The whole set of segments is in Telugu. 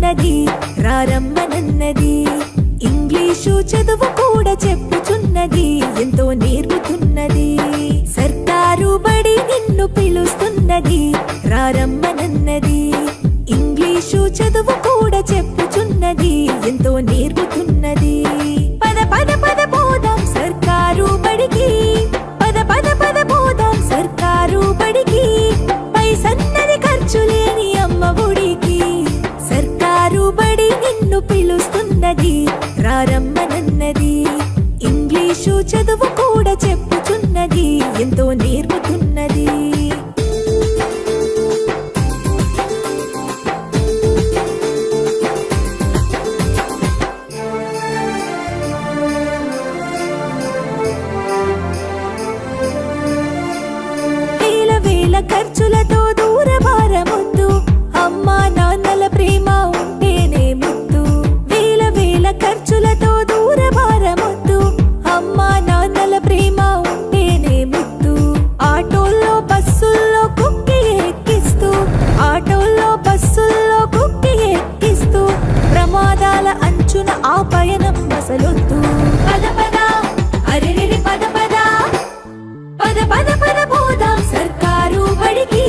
పిలుస్తున్నది రారమ్మనన్నది. ఇంగ్లీషు చదువు కూడా చెప్పుచున్నది, ఎంతో నేర్పుతున్నది. సర్కారు బడి నిన్ను పిలుస్తున్నది రారమ్మనన్నది. ఇంగ్లీషు చదువు కూడా చెప్పుచున్నది, ఎంతో నేర్పుతున్నది. పద పద పద పోదాం సర్కారు బడికి, పద పద పద పోదాం సర్కారు బడికి. పైసన్నది ఖర్చు లేని అమ్మ ఒడికి. సర్కారు బడి నిన్ను పిలుస్తున్నది రారమ్మనన్నది. ఇంగ్లీషు చదువు కూడా చెప్పుచున్నది, ఎంతో నేర్పుతున్నది. ఖర్చులతో దూరభారమొద్దు, అమ్మా నాన్నల ప్రేమ ఉంటేనే ముద్దు. వేల వేల ఖర్చులతో దూరభారమొద్దు, అమ్మా నాన్నల ప్రేమ ఉంటేనే ముద్దు. ఆటోల్లో బస్సుల్లో కుక్కి ఎక్కిస్తూ, ఆటోల్లో బస్సుల్లో కుక్కి ఎక్కిస్తూ, ప్రమాదాల అంచున ఆ పయనం అసలొద్దు. పద పద అరెరెరి పద పద, పద పద పద పోదాం సర్కారు బడికి.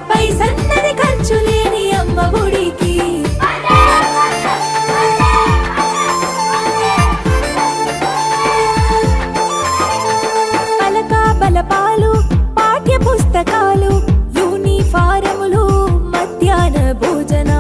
పైసన్నది ఖర్చు లేని అమ్మ ఒడికి. పలక బలపాలు, పాఠ్య పుస్తకాలు, యూనిఫారములు, మధ్యాహ్న భోజన